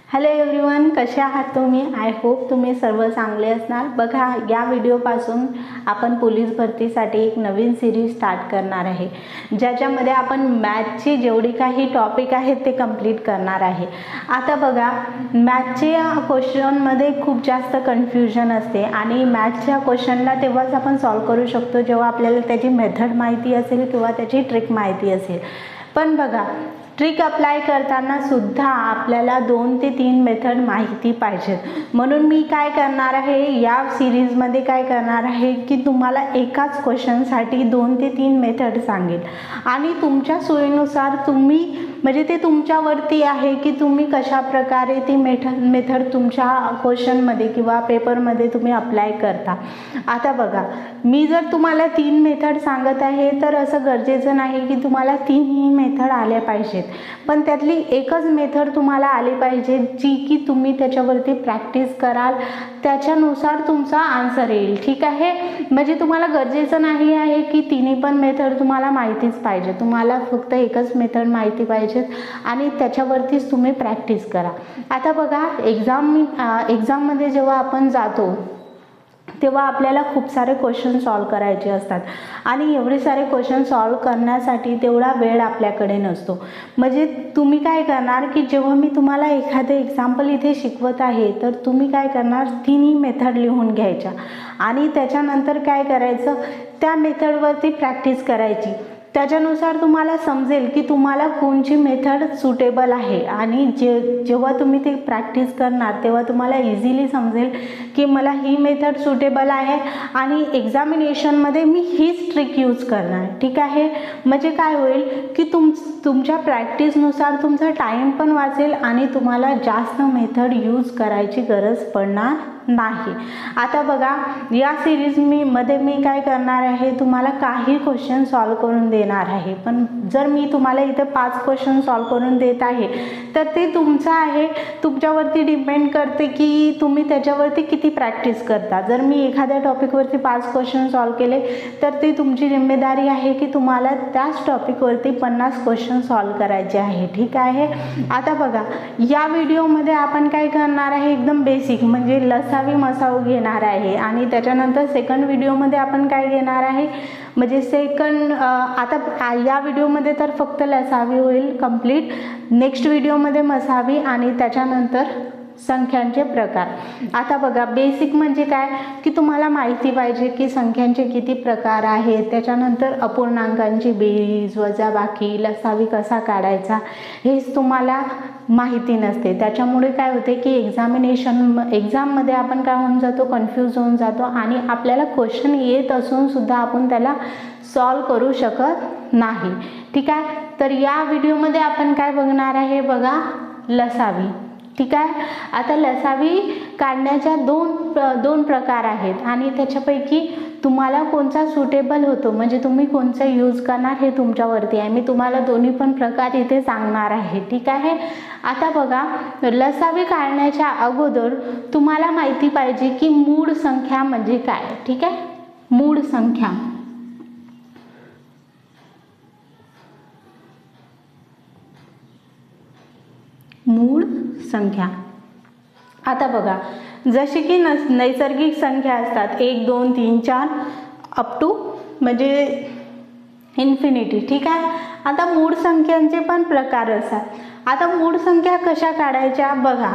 Hello everyone, कसे आहात तुम्ही? आय होप तुम्ही सर्व चांगले असणार. बघा, या व्हिडिओपासून आपण पोलीस भरतीसाठी एक नवीन सिरीज स्टार्ट करणार आहे, ज्याच्यामध्ये आपण मॅथचे जेवढी काही टॉपिक आहेत ते कंप्लीट करणार आहे. आता बघा, मॅथचे क्वेश्चनमध्ये खूप जास्त कन्फ्युजन असते आणि मॅथच्या क्वेश्चनला तेव्हाच आपण सॉल्व करू शकतो जेव्हा आपल्याला त्याची मेथड माहिती असेल किंवा त्याची ट्रिक माहिती असेल. पण बघा, ट्रिक अप्लाय करताना सुद्धा आपल्याला 2 ते 3 मेथड माहिती पाहिजेत. म्हणून मी काय करणार आहे, या सिरीजमध्ये काय करणार आहे की तुम्हाला एकाच क्वेश्चनसाठी 2 ते 3 मेथड सांगेल आणि तुमच्या सोयीनुसार तुम्ही म्हणजे ते तुमच्यावरती आहे की तुम्ही कशा प्रकारे ती मेथड तुमच्या क्वेश्चनमध्ये किंवा पेपरमध्ये तुम्ही अप्लाय करता. आता बघा, मी जर तुम्हाला 3 मेथड सांगत आहे तर असं गरजेचं नाही की तुम्हाला 3ही मेथड आल्या पाहिजेत, पण त्यातली एकच मेथड तुम्हाला आली पाहिजे जी की तुम्ही त्याच्यावरती प्रॅक्टिस कराल, त्याच्यानुसार तुमचा आन्सर येईल. ठीक आहे, म्हणजे तुम्हाला गरजेचं नाही आहे की तिन्ही पण मेथड तुम्हाला माहितीच पाहिजे. तुम्हाला फक्त एकच मेथड माहिती पाहिजे आणि त्याच्यावरतीच तुम्ही प्रॅक्टिस करा. आता बघा, एक्झाममध्ये जेव्हा आपण जातो तेव्हा आपल्याला खूप सारे क्वेश्चन सॉल्व करायचे असतात आणि एवढे सारे क्वेश्चन सॉल्व करण्यासाठी तेवढा वेळ आपल्याकडे नसतो. म्हणजे तुम्ही काय करणार की जेव्हा मी तुम्हाला एखादं एक्झाम्पल इथे शिकवत आहे तर तुम्ही काय करणार, तिन्ही मेथड लिहून घ्यायच्या आणि त्याच्यानंतर काय करायचं, त्या मेथडवरती प्रॅक्टिस करायची. त्याच्यानुसार तुम्हाला समजेल की तुम्हाला कोणची मेथड सुटेबल आहे आणि जेव्हा तुम्ही ते प्रॅक्टिस करणार तेव्हा तुम्हाला इझिली समजेल की मला ही मेथड सुटेबल आहे आणि एक्झामिनेशनमध्ये मी हीच ट्रिक यूज करणार. ठीक आहे, म्हणजे काय होईल की तुमच्या प्रॅक्टिसनुसार तुमचा टाईम पण वाचेल आणि तुम्हाला जास्त मेथड यूज करायची गरज पडणार नाही. आता बघा, या सिरीज मी काय करणार आहे, तुम्हाला काही क्वेश्चन सॉल्व करून देणार आहे. पण जर मी तुम्हाला इथे 5 क्वेश्चन सॉल्व करून देत आहे तर ते तुमचं आहे, तुमच्यावरती डिपेंड करते की तुम्ही त्याच्यावरती किती प्रॅक्टिस करता. जर मी एखाद्या टॉपिकवरती 5 क्वेश्चन सॉल्व केले तर ती तुमची जिम्मेदारी आहे की तुम्हाला त्याच टॉपिकवरती 50 क्वेश्चन सॉल्व करायचे आहे. ठीक आहे, आता बघा, या व्हिडिओमध्ये आपण काय करणार आहे, एकदम बेसिक म्हणजे लसावी मसाऊ घेणार आहे आणि त्याच्यानंतर सेकंड व्हिडिओमध्ये आपण काय घेणार आहे, म्हणजे आता या व्हिडिओमध्ये तर फक्त लसावी होईल कंप्लीट, नेक्स्ट व्हिडिओमध्ये मसावी आणि त्याच्यानंतर संख्यांचे प्रकार. आता बघा, बेसिक म्हणजे काय की तुम्हाला माहिती पाहिजे की संख्यांचे किती प्रकार आहेत, त्याच्यानंतर अपूर्णांकांची बेरीज, वजाबाकी, लसावी कसा काढायचा हेच तुम्हाला माहिती नसते. त्याच्यामुळे काय होते की एक्झाममध्ये आपण काय होऊन जातो, कन्फ्यूज होऊन जातो आणि आपल्याला क्वेश्चन येत असून सुद्धा आपण त्याला सॉल्व करू शकत नाही. ठीक आहे, तर या व्हिडिओमध्ये आपण काय बघणार आहे, बघा, लसावी. ठीक आहे, आता लसावी काढण्याच्या दोन प्रकार आहेत आणि त्याच्यापैकी तुम्हाला कोणता सुटेबल होतो म्हणजे तुम्ही कोणचा यूज करणार हे तुमच्यावरती आहे. मी तुम्हाला दोन्ही पण प्रकार इथे सांगणार आहे. ठीक आहे, आता बघा, लसावी काढण्याच्या अगोदर तुम्हाला माहिती पाहिजे की मूळ संख्या म्हणजे काय. ठीक आहे, मूळ संख्या. मूळ संख्या. आता बघा, जसे की नैसर्गिक संख्या असतात 1 2 3 4 अप टू म्हणजे इन्फिनिटी. ठीक आहे, आता मूळ संख्यांचे पण प्रकार असतात. आता मूळ संख्या कशा काढायच्या, बघा,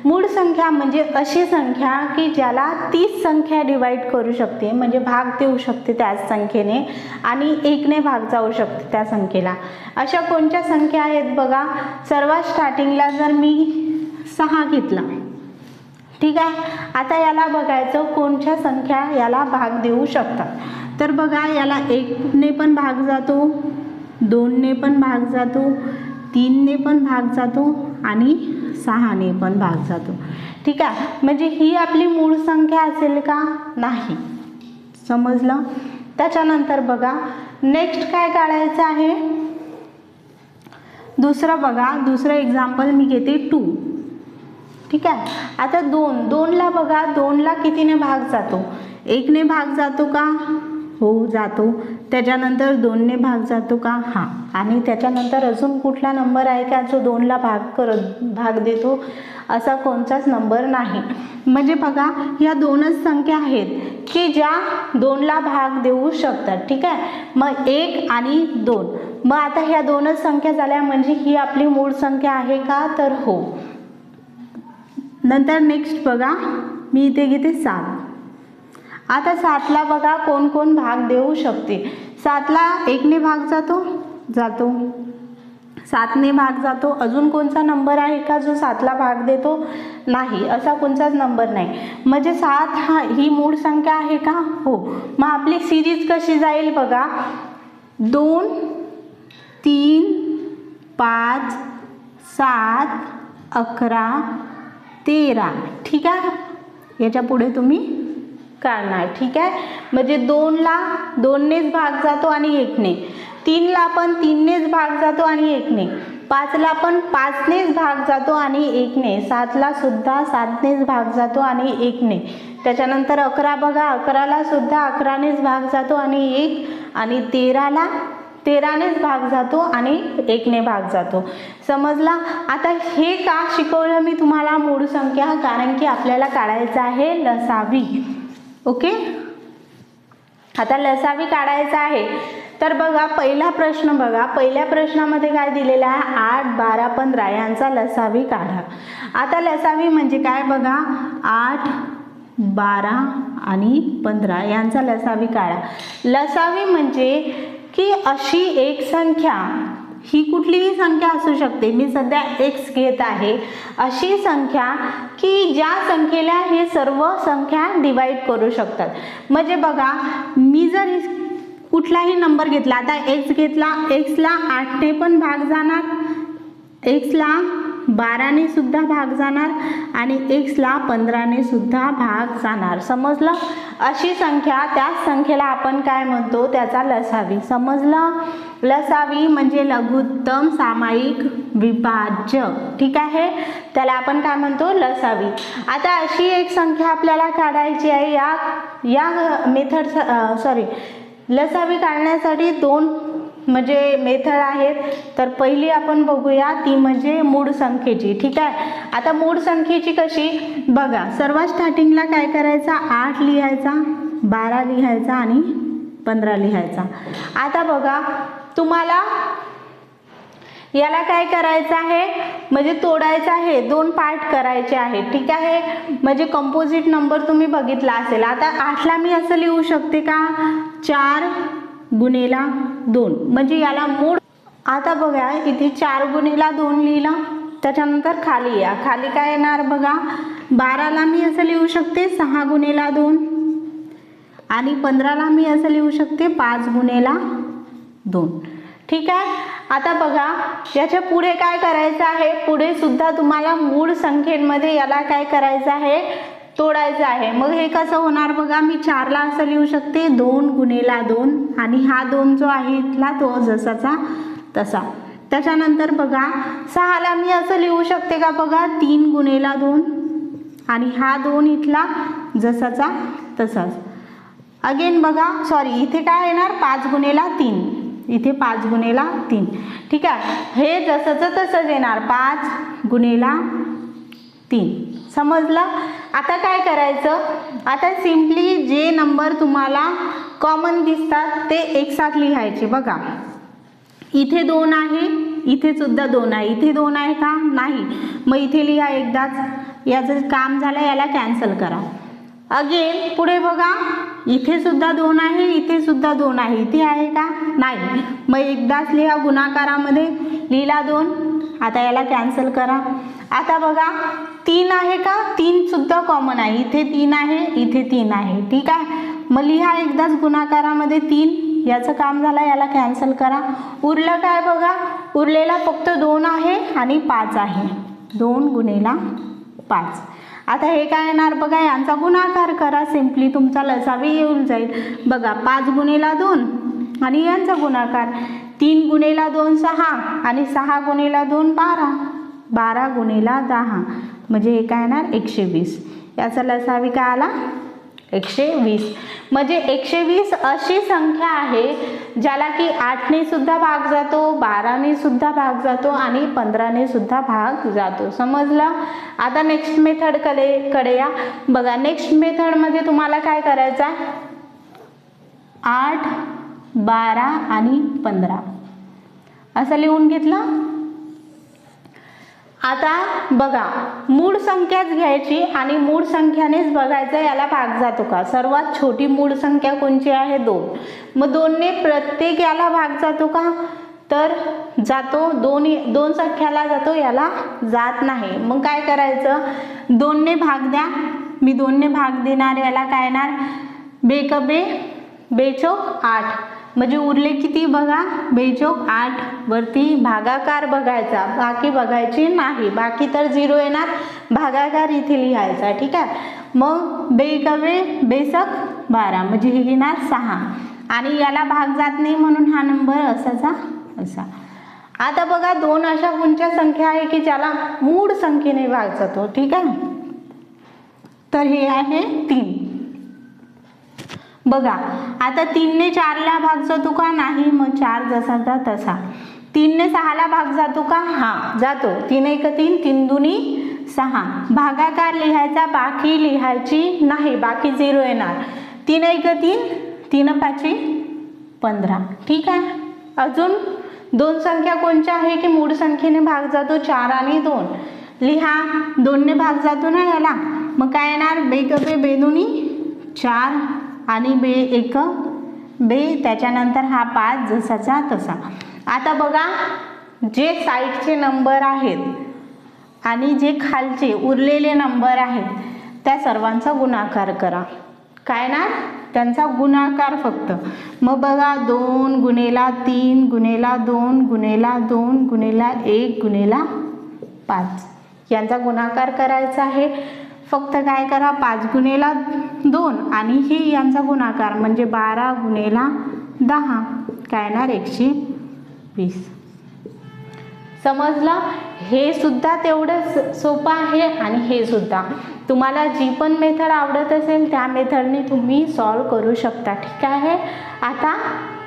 मूळ संख्या म्हणजे अशी संख्या की ज्याला 30 संख्या डिवाइड करू शकते, म्हणजे भाग देऊ शकते त्याच संख्येने आणि 1ने भाग जाऊ शकते त्या संख्येला. अशा कोणत्या संख्या आहेत, बघा, सर्वात स्टार्टिंगला जर मी 6 घेतला. ठीक आहे, आता याला बघायचं कोणत्या संख्या याला भाग देऊ शकतात. तर बघा, याला 1ने पण भाग जातो, 2ने पण भाग जातो, 3ने पण भाग जातो आणि 6ने पण भाग जातो. ठीक आहे, म्हणजे ही आपली मूळ संख्या असेल का, नाही. समजलं. त्याच्यानंतर बघा, नेक्स्ट काय काढायचं आहे, दुसरं बघा, दुसरं एक्झाम्पल मी घेते 2. ठीक आहे, आता 2ला बघा, 2ला कितीने भाग जातो, 1ने भाग जातो का, हो जातो. त्याच्यानंतर 2ने भाग जातो का? हां. आणि त्याच्यानंतर अजून कुठला नंबर आहे का जो 2ला भाग देतो? असा कोणताच नंबर नाही. म्हणजे बघा ह्या 2च संख्या आहेत की ज्या 2ला भाग देऊ शकतात. ठीक आहे. मग 1 आणि 2. मग आता ह्या 2च संख्या झाल्या म्हणजे ही आपली मूळ संख्या आहे का? तर हो. नंतर नेक्स्ट बघा, मी इथे घेते 7. आता 7ला बघा कोण कोण भाग देऊ शकते. 7ला 1ने भाग जातो? जातो. 7ने भाग जातो. अजून कोणता नंबर आहे का जो 7ला भाग देतो? नाही, असा कोणताच नंबर नाही. म्हणजे 7 ही मूळ संख्या आहे का? हो. मग आपली सिरीज कशी जाईल बघा, 2 3 5 7 11 13. ठीक आहे. याच्या पुढे तुम्ही काढणार. ठीक आहे. म्हणजे 2ला 2नेच भाग जातो आणि 1ने. 3ला पण 3नेच भाग जातो आणि 1ने. 5ला पण 5नेच भाग जातो आणि 1ने. 7ला सुद्धा 7नेच भाग जातो आणि 1ने. त्याच्यानंतर 11 बघा, 11ला सुद्धा 11नेच भाग जातो आणि 1. आणि 13ला 13नेच भाग जातो आणि 1ने भाग जातो. समजला? आता हे का शिकवलं मी तुम्हाला मूळ संख्या? कारण की आपल्याला काढायचं आहे लसावी. ओके. आता लसावी काढायचा आहे. तर बघा पहिला प्रश्न बघा, पहिल्या प्रश्नामध्ये काय दिलेला आहे? 8 12 15 यांचा लसावी काढा. आता लसावी म्हणजे काय बघा, 8 12 आणि 15 यांचा लसावी काढा. लसावी म्हणजे की अशी एक संख्या, ही कुठलीही संख्या असू शकते, मी सध्या x घेत आहे, अशी संख्या की ज्या संख्येला हे सर्व संख्या डिवाइड करू शकतात. म्हणजे बघा मी जर कुठलाही नंबर घेतला, आता x घेतला, xला 8ने पण भाग जाणार, xला 12ने सुद्धा भाग जाणार आणि xला 15ने सुद्धा भाग जाणार. समजलं? अशी संख्या, त्याच संख्येला आपण काय म्हणतो? त्याचा लसावी. समजलं? लसावी म्हणजे लघुत्तम सामायिक विभाज्य. ठीक आहे. त्याला आपण काय म्हणतो? लसावी. आता अशी एक संख्या आपल्याला काढायची आहे. या मेथड लसावी काढण्यासाठी 2 म्हणजे मेथड आहेत. तर पहिली आपण बघूया, ती म्हणजे मूळ संख्येची. ठीक आहे. आता मूळ संख्येची कशी बघा, सर्वात स्टार्टिंगला काय करायचा? 8 लिहायचा, 12 लिहायचा आणि 15 लिहायचा. आता बघा तुम्हाला याला काय करायचं आहे? म्हणजे तोडायचं आहे, 2 पार्ट करायचे आहे. ठीक आहे. म्हणजे कंपोजिट नंबर तुम्ही बघितला असेल. आता 8ला मी असं लिहू शकते का? 4 गुणिला 2 म्हणजे याला मूळ. आता बघा इथे 4 गुणिला 2 लिहिला. त्याच्यानंतर खाली या, खाली काय येणार बघा, 12ला मी असं लिहू शकते 6 गुणिला 2 आणि 15ला मी असं लिहू शकते 5 गुणिला 2. ठीक आहे. आता बघा याच्या पुढे काय करायचं आहे? पुढे सुद्धा तुम्हाला मूळ संख्येमध्ये याला काय करायचं आहे? तोडायचं आहे. मग हे कसं होणार बघा, मी 4ला असं लिहू शकते 2 गुणिला 2 आणि हा 2 जो आहे इथला तो जसाचा तसा. त्याच्यानंतर बघा 6ला मी असं लिहू शकते का बघा, 3 गुणिला 2 आणि हा 2 इथला जसाचा तसाच. अगेन बघा, सॉरी इथे काय येणार? 5 गुणिला 3, इथे 5 गुणिला 3. ठीक आहे. हे जसंच तसंच येणार, 5 गुणिला 3. समजलं? आता काय करायचं? आता सिम्पली जे नंबर तुम्हाला कॉमन दिसतात ते एक साथ लिहायचे. बघा इथे 2 आहे, इथे सुद्धा 2 आहे, इथे 2 आहे का? नाही. मग इथे लिहा एकदाच. याचं काम झालं, याला कॅन्सल करा. अगेन पुढे बघा, इथे सुद्धा 2 आहे, इथे सुद्धा 2 आहे, इथे आहे का? नाही. मग एकदाच लिहा गुणाकारामध्ये, लिहिला 2. आता याला कॅन्सल करा. आता बघा 3 आहे का? 3 सुद्धा कॉमन आहे, इथे 3 आहे, इथे 3 आहे. ठीक आहे. मग लिहा एकदाच गुणाकारामध्ये 3. याचं काम झालं, याला कॅन्सल करा. उरलं काय बघा, उरलेला फक्त 2 आहे आणि 5 आहे. 2 गुणिला 5. आता हे काय येणार बघा, यांचा गुणाकार करा. सिम्पली तुमचा लसावी येऊन जाईल. बघा 5 गुणिला 2 आणि यांचा गुणाकार, 3 गुणिला 2 6 आणि 6 गुणिला 2 12, 12 गुणिला 10 म्हणजे हे काय येणार 120. याचा लसावी काय आला? 120. म्हणजे 120 अशी संख्या आहे ज्याला की 8ने सुद्धा भाग जातो, 12ने सुद्धा भाग जातो आणि 15ने सुद्धा भाग जातो. समजलं? आता नेक्स्ट मेथड कडे या. बघा नेक्स्ट मेथड मध्ये तुम्हाला काय करायचं आहे, 8, 12 आणि 15 असं लिहून घेतलं. आता बघा मूळ संख्याच घ्यायची आणि मूळ संख्यानेच बघायचं याला भाग जातो का. सर्वात छोटी मूळ संख्या कोणची आहे, 2. मग 2ने प्रत्येक याला भाग जातो का, तर जातो. 2 संख्याला जातो, याला जात नाही. मग काय करायचं, 2ने भाग द्या. मी 2ने भाग देणार, याला काय येणार, बेकबे बेचोक 8. म्हणजे उरले किती बघा, बेचोक 8. वरती भागाकार बघायचा, बाकी बघायची नाही. बाकी तर 0 येणार, भागाकार इथे लिहायचा. ठीक आहे. मग बेकवे बेसक 12 म्हणजे हे घेणार 6 आणि याला भाग जात नाही म्हणून हा नंबर असाचा असा. आता बघा 2 अशा कोणत्या संख्या आहे की ज्याला मूळ संख्येने भाग जातो. ठीक आहे. तर हे आहे 3. बघा आता 3ने 4ला भाग जातो का, नाही. मग 4 जसाचा तसा. 3ने 6ला भाग जातो का, हा जातो. 3 1 3, 3 2 6. भागाकार लिहायचा, बाकी लिहायची नाही, बाकी 0 येणार. 3 1 3, 3 5 15. ठीक आहे. अजून 2 संख्या कोणत्या आहे की मूळ संख्येने भाग जातो, 4 आणि 2. लिहा, 2ने भाग जातो ना याला, मग काय येणार, बेकबे बेदुनी 4 आणि बे 1 बे, त्याच्यानंतर हा 5 जसाचा तसा. आता बघा जे साईडचे नंबर आहेत आणि जे खालचे उरलेले नंबर आहेत त्या सर्वांचा गुणाकार करा. काय ना, त्यांचा गुणाकार फक्त. मग बघा 2 गुणेला 3 गुणेला 2 गुणेला 2 गुणेला 1 गुणेला 5 यांचा गुणाकार करायचा आहे. फक्त काय करा, 5 गुणेला 2 आणि हे यांचा गुणाकार म्हणजे 12 गुणेला 10 काय येणार, 120. समजलं? हे सुद्धा तेवढं सोपं आहे आणि हे सुद्धा. तुम्हाला जी पण मेथड आवडत असेल त्या मेथडने तुम्ही सॉल्व करू शकता. ठीक आहे. आता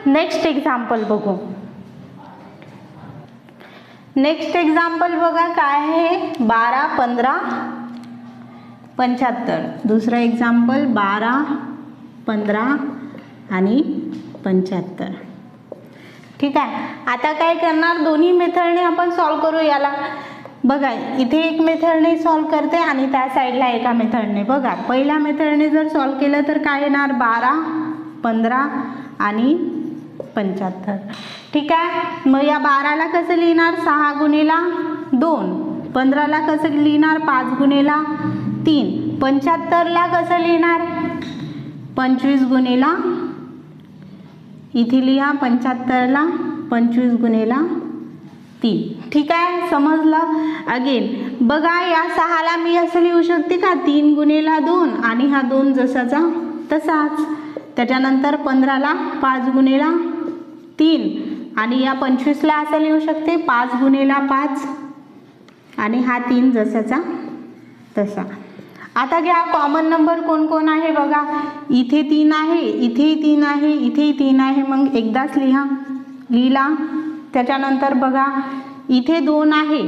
नेक्स्ट एक्झाम्पल बघू. नेक्स्ट एक्झाम्पल बघा काय आहे, 12 15 75. दुसरं एक्झाम्पल 12 15 आणि 75. ठीक आहे. आता काय करणार, दोन्ही मेथडने आपण सॉल्व करू याला. बघा इथे एक मेथडने सॉल्व करते आणि त्या साईडला एका मेथडने. बघा पहिल्या मेथडने जर सॉल्व केलं तर काय येणार, 12 15 आणि 75. ठीक आहे. मग या 12ला कसं लिहिणार, 6 गुणेला 2. 15ला कसं लिहिणार, 5 गुणेला 3. 75ला कसं लिहिणार, 25 गुणेला, इथे लिहा 75ला 25 गुणेला 3. ठीक आहे. समजलं? अगेन बघा या 6ला मी असं लिहू शकते का, 3 गुणेला 2 आणि हा 2 जसाचा तसाच. त्याच्यानंतर 15ला 5 गुणेला 3 आणि या 25ला असं लिहू शकते 5 गुणेला 5 आणि हा 3 जसाचा तसा. आता घ्या कॉमन नंबर कोण कोण आहे बघा, इथे 3 आहे, इथेही 3 आहे, इथेही 3 आहे. मग एकदाच लिहिला. त्याच्यानंतर बघा इथे 2 आहे,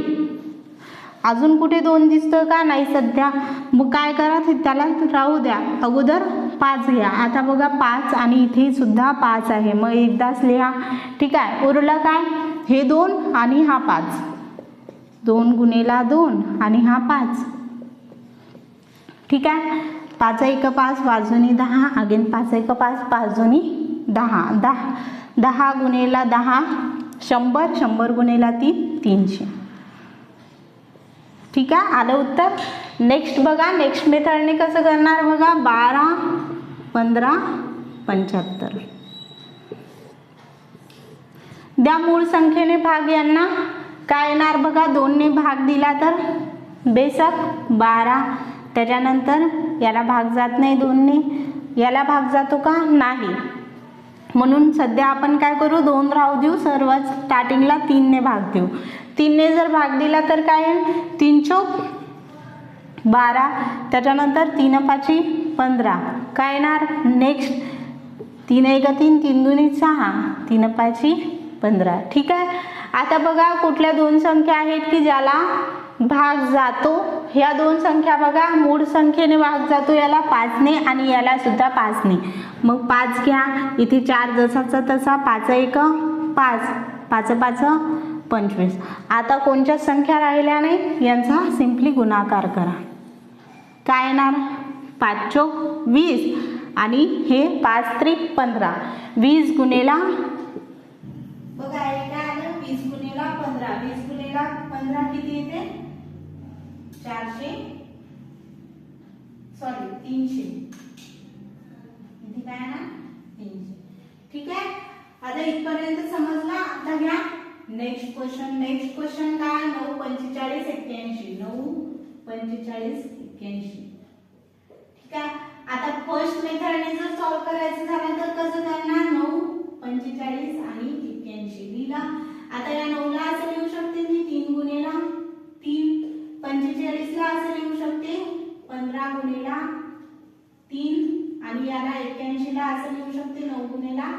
अजून कुठे 2 दिसतं का, नाही सध्या. मग काय करा, त्याला राहू द्या, अगोदर 5 घ्या. आता बघा 5 आणि इथे सुद्धा 5 आहे, मग एकदाच लिहा. ठीक आहे. उरलं काय, हे 2 आणि हा 5. 2 गुणेला 2 आणि हा 5. ठीक आहे. 5 1 5 5 दुनी 10 अगेन 5 1 5 5 दुनी 10. 10 गुणेला 10 100. 100 गुणेला 3 300. ठीक आहे. आलं उत्तर. नेक्स्ट बघा, नेक्स्ट मेथडने कसं करणार बघा, 12 15 75. द्या मूळ संख्येने भाग. यांना काय येणार बघा, 2ने भाग दिला तर बेसक 12. त्याच्यानंतर याला भाग जात नाही 2ने, याला भाग जातो का, नाही. म्हणून सध्या आपण काय करू, 2 राहू देऊ. सर्वात स्टार्टिंगला 3ने भाग देऊ. 3ने जर भाग दिला तर काय, 3 चौक 12. त्याच्यानंतर 3 5 15 काय येणार नेक्स्ट 3 1 3 3 2 6 3 5 15 ठीक आहे। आता बघा कुठल्या दोन संख्या आहेत की ज्याला भाग जातो, ह्या दोन संख्या बघा मूळ संख्येने भाग जातो, याला 5 ने आणि याला सुद्धा 5 ने। मग 5 घ्या, इथे 4 जसाचा तसा 5 1 5 5 5 25। आता कोणत्या संख्या राहिल्या नाही, यांचा सिंपली गुणाकार करा। काय येणार 5 चौक 20 आणि हे 5 त्रिक 15 20 गुणेला बघा हे काय आलं 20 गुणेला 15 20 गुणेला 15 किती येते 300 इथे काय ना 300 ठीक आहे। आता इथपर्यंत समजला। आता घ्या नेक्स्ट क्वेश्चन काय 9 45 81 9 45 81 ठीक आहे। आता फर्स्ट मेथडने जर सॉल्व करायचं झालं तर कसं करणार 9 45 आणि 81 लिहिला। आता या 9 ला असं लिहू शकते मी 3 गुणेला 3 45 ला असं लिहू शकते 15 गुणेला 3 आणि याला 81 ला असं लिहू शकते 9 गुणेला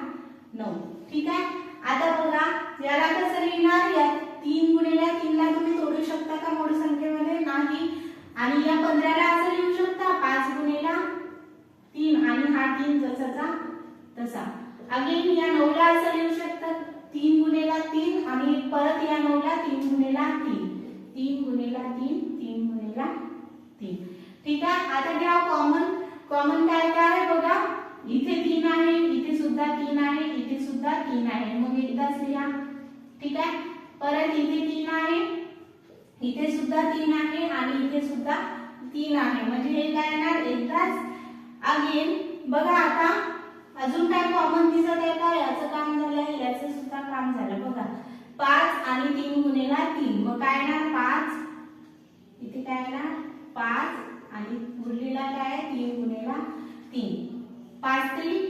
9 ठीक आहे। आता बघा याला कसं लिहिणार, या 3 गुणेला 3 ला तुम्ही तोडू शकता का मूळ संख्येमध्ये नाही, आणि या 15 ला असं लिहू शकता 5 गुणेला 3 आणि हा 3 जसाचा तसा। अगेन या 9 ला असं लिहू शकता 3 गुणेला 3 आणि परत या 9 ला 3 गुणेला 3 3 गुणेला 3 3 गुणेला 3 ठीक आहे। आता घ्या कॉमन काय काय बघा, इथे 3 आहे, इथे सुद्धा 3 आहे, इथे सुद्धा 3 आहे, मग एकदाच लिहा ठीक आहे। परत इथे 3 आहे, इथे सुद्धा 3 आहे आणि इथे सुद्धा 3 आहे, म्हणजे हे काय येणार एकदाच। अगेन बघा आता अजून काय कॉमन दिसत आहे का, याचं काम झालं, याचं सुद्धा काम झालं बघा 5 आणि 3 गुणेला 3 मग काय येणार 5 इथे काय येणार 5 आणि उरलेला काय 3 गुणेला 3 5 त्रिक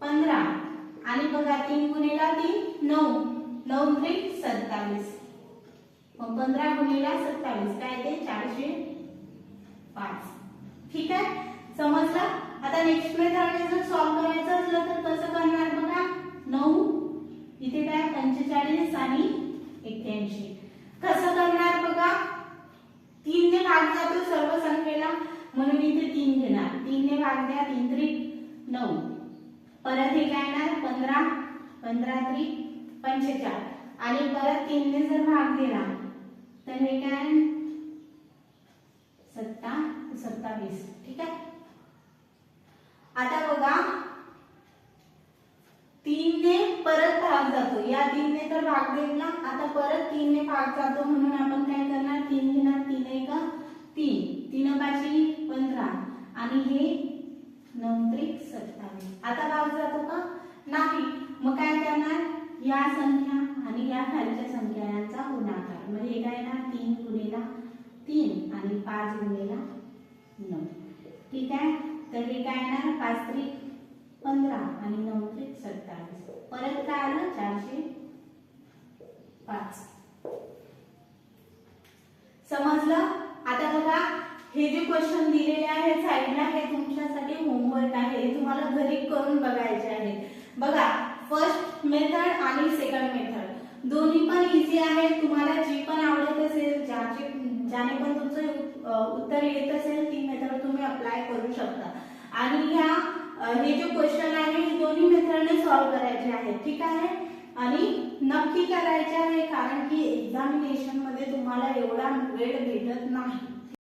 15 आणि बघा 3 गुणेला 3 9 9 त्रिक 27 मग 15 गुणेला 27 काय ते 405 ठीक आहे समजलं। आता नेक्स्ट मेथडने जर सॉल्व करायचं असलं तर कसं करणार बघा 9 इथे काय 45 आणि 81 कसं करणार बघा 3 ने भाग जातो सर्व संख्येला म्हणून इथे 3 घेणार 3 ने भाग द्या 3 त्रिक 9 परत हे काय येणार 15 15 त्रिक 45 आणि परत 3 ने जर भाग दिला तर हे काय 27 ठीक आहे। आता बघा 3 ने परत भाग जातो, या 3 ने तर भाग दिला, आता परत 3 ने भाग जातो म्हणून आपण काय करणार 3 घेणार 3 1 3 3 5 15 आणि हे 9 त्रिक 27 आता भाग जातो का नाही, मग काय करणार या संख्या आणि या खालच्या संख्या यांचा गुणाकार, म्हणजे हे काय येणार 3 गुणेला 3 आणि 5 गुणेला 9 ठीक आहे। तर हे काय येणार 5 त्रिक 15 आणि 9 त्रिक 27 परत काय आलं 405 समजलं। आता बघा हे जे क्वेश्चन दिलेले आहे साइडला हे तुमच्यासाठी होमवर्क आहे, हे तुम्हाला घरी करून बघायचे आहे। बघा फर्स्ट मेथड आणि सेकंड मेथड दोन्ही पण इझी आहे, तुम्हाला जी पण आवडत असेल ज्याने पण तुमचं उत्तर येत असेल ती मेथड तुम्ही अप्लाय करू शकता। आणि हे जे क्वेश्चन आहे हे दोन्ही मेथडने सॉल्व करायचे आहेत ठीक आहे, आणि नक्की करायचे आहे कारण की एक्झामिनेशन मध्ये तुम्हाला एवढा वेळ भेटत नाही।